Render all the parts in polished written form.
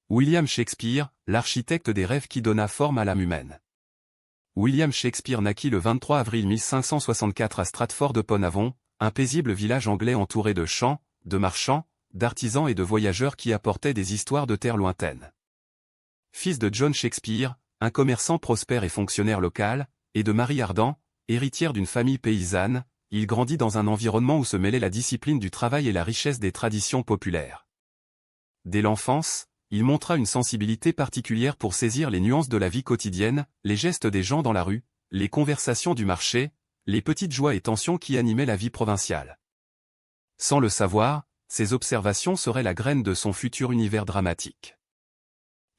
William Shakespeare, l'architecte des rêves qui donna forme à l'âme humaine. William Shakespeare naquit le 23 avril 1564 à Stratford-upon-Avon, un paisible village anglais entouré de champs, de marchands, d'artisans et de voyageurs qui apportaient des histoires de terres lointaines. Fils de John Shakespeare, un commerçant prospère et fonctionnaire local, et de Marie Ardan, héritière d'une famille paysanne, il grandit dans un environnement où se mêlait la discipline du travail et la richesse des traditions populaires. Dès l'enfance, il montra une sensibilité particulière pour saisir les nuances de la vie quotidienne, les gestes des gens dans la rue, les conversations du marché, les petites joies et tensions qui animaient la vie provinciale. Sans le savoir, ces observations seraient la graine de son futur univers dramatique.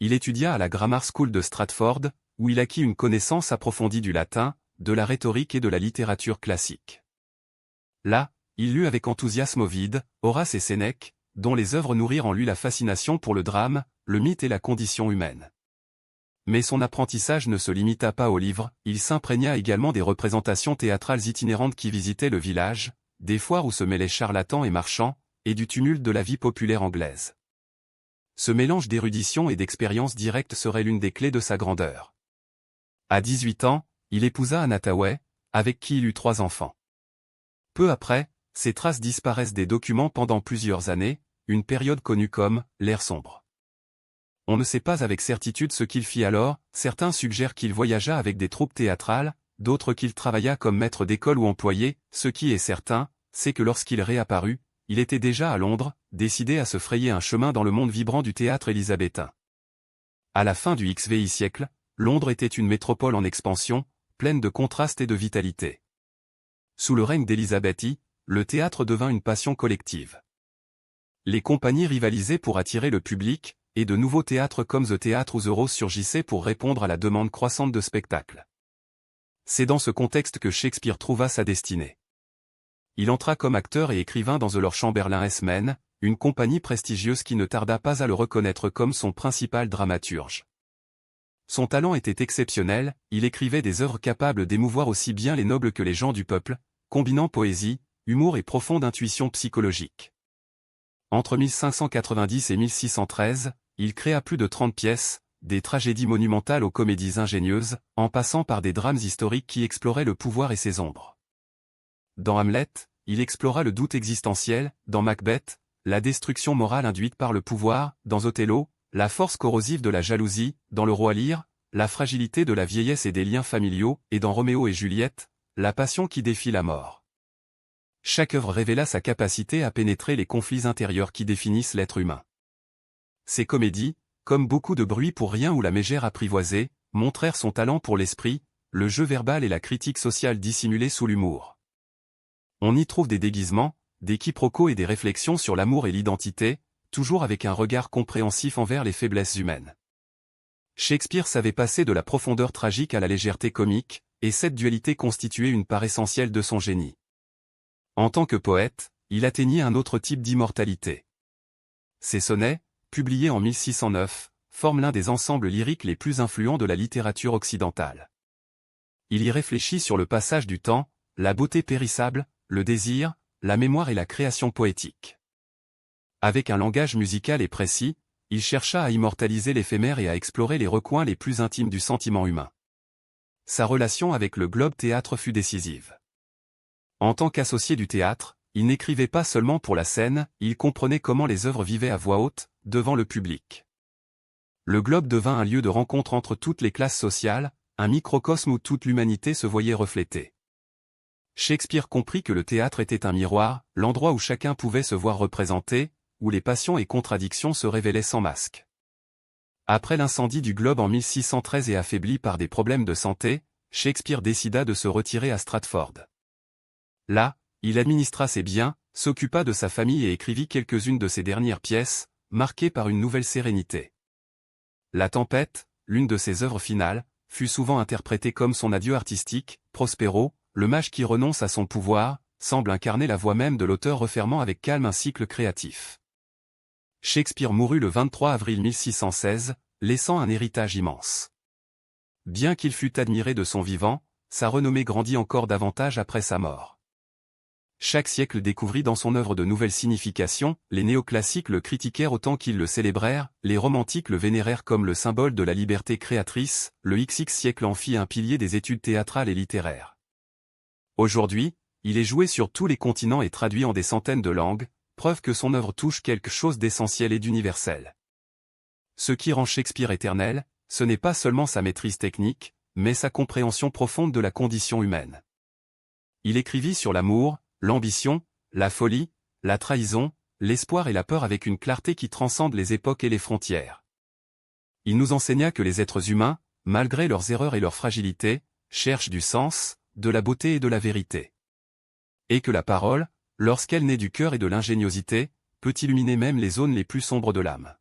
Il étudia à la Grammar School de Stratford, où il acquit une connaissance approfondie du latin, de la rhétorique et de la littérature classique. Là, il lut avec enthousiasme Ovide, Horace et Sénèque, dont les œuvres nourrirent en lui la fascination pour le drame, le mythe et la condition humaine. Mais son apprentissage ne se limita pas aux livres, il s'imprégna également des représentations théâtrales itinérantes qui visitaient le village, des foires où se mêlaient charlatans et marchands, et du tumulte de la vie populaire anglaise. Ce mélange d'érudition et d'expérience directe serait l'une des clés de sa grandeur. À 18 ans, il épousa Anne Hathaway, avec qui il eut 3 enfants. Peu après, ses traces disparaissent des documents pendant plusieurs années, une période connue comme « l'ère sombre ». On ne sait pas avec certitude ce qu'il fit alors, certains suggèrent qu'il voyagea avec des troupes théâtrales, d'autres qu'il travailla comme maître d'école ou employé, ce qui est certain, c'est que lorsqu'il réapparut, il était déjà à Londres, décidé à se frayer un chemin dans le monde vibrant du théâtre élisabétain. À la fin du XVIe siècle, Londres était une métropole en expansion, pleine de contrastes et de vitalité. Sous le règne d'Élisabeth I, le théâtre devint une passion collective. Les compagnies rivalisaient pour attirer le public, et de nouveaux théâtres comme The Theatre ou The Rose surgissaient pour répondre à la demande croissante de spectacles. C'est dans ce contexte que Shakespeare trouva sa destinée. Il entra comme acteur et écrivain dans The Lord Chamberlain's Men, une compagnie prestigieuse qui ne tarda pas à le reconnaître comme son principal dramaturge. Son talent était exceptionnel, il écrivait des œuvres capables d'émouvoir aussi bien les nobles que les gens du peuple, combinant poésie, humour et profonde intuition psychologique. Entre 1590 et 1613, il créa plus de 30 pièces, des tragédies monumentales aux comédies ingénieuses, en passant par des drames historiques qui exploraient le pouvoir et ses ombres. Dans Hamlet, il explora le doute existentiel, dans Macbeth, la destruction morale induite par le pouvoir, dans Othello, la force corrosive de la jalousie, dans Le Roi Lear, la fragilité de la vieillesse et des liens familiaux, et dans Roméo et Juliette, la passion qui défie la mort. Chaque œuvre révéla sa capacité à pénétrer les conflits intérieurs qui définissent l'être humain. Ces comédies, comme beaucoup de bruit pour rien ou La Mégère apprivoisée, montrèrent son talent pour l'esprit, le jeu verbal et la critique sociale dissimulée sous l'humour. On y trouve des déguisements, des quiproquos et des réflexions sur l'amour et l'identité, toujours avec un regard compréhensif envers les faiblesses humaines. Shakespeare savait passer de la profondeur tragique à la légèreté comique, et cette dualité constituait une part essentielle de son génie. En tant que poète, il atteignit un autre type d'immortalité. Ses sonnets, publiés en 1609, forment l'un des ensembles lyriques les plus influents de la littérature occidentale. Il y réfléchit sur le passage du temps, la beauté périssable, le désir, la mémoire et la création poétique. Avec un langage musical et précis, il chercha à immortaliser l'éphémère et à explorer les recoins les plus intimes du sentiment humain. Sa relation avec le Globe Théâtre fut décisive. En tant qu'associé du théâtre, il n'écrivait pas seulement pour la scène, il comprenait comment les œuvres vivaient à voix haute, devant le public. Le Globe devint un lieu de rencontre entre toutes les classes sociales, un microcosme où toute l'humanité se voyait reflétée. Shakespeare comprit que le théâtre était un miroir, l'endroit où chacun pouvait se voir représenté, où les passions et contradictions se révélaient sans masque. Après l'incendie du Globe en 1613 et affaibli par des problèmes de santé, Shakespeare décida de se retirer à Stratford. Là, il administra ses biens, s'occupa de sa famille et écrivit quelques-unes de ses dernières pièces, marquées par une nouvelle sérénité. La Tempête, l'une de ses œuvres finales, fut souvent interprétée comme son adieu artistique. Prospero, le mage qui renonce à son pouvoir, semble incarner la voix même de l'auteur refermant avec calme un cycle créatif. Shakespeare mourut le 23 avril 1616, laissant un héritage immense. Bien qu'il fût admiré de son vivant, sa renommée grandit encore davantage après sa mort. Chaque siècle découvrit dans son œuvre de nouvelles significations, les néoclassiques le critiquèrent autant qu'ils le célébrèrent, les romantiques le vénérèrent comme le symbole de la liberté créatrice, le XX siècle en fit un pilier des études théâtrales et littéraires. Aujourd'hui, il est joué sur tous les continents et traduit en des centaines de langues, preuve que son œuvre touche quelque chose d'essentiel et d'universel. Ce qui rend Shakespeare éternel, ce n'est pas seulement sa maîtrise technique, mais sa compréhension profonde de la condition humaine. Il écrivit sur l'amour, l'ambition, la folie, la trahison, l'espoir et la peur avec une clarté qui transcende les époques et les frontières. Il nous enseigna que les êtres humains, malgré leurs erreurs et leurs fragilités, cherchent du sens, de la beauté et de la vérité. Et que la parole, lorsqu'elle naît du cœur et de l'ingéniosité, peut illuminer même les zones les plus sombres de l'âme.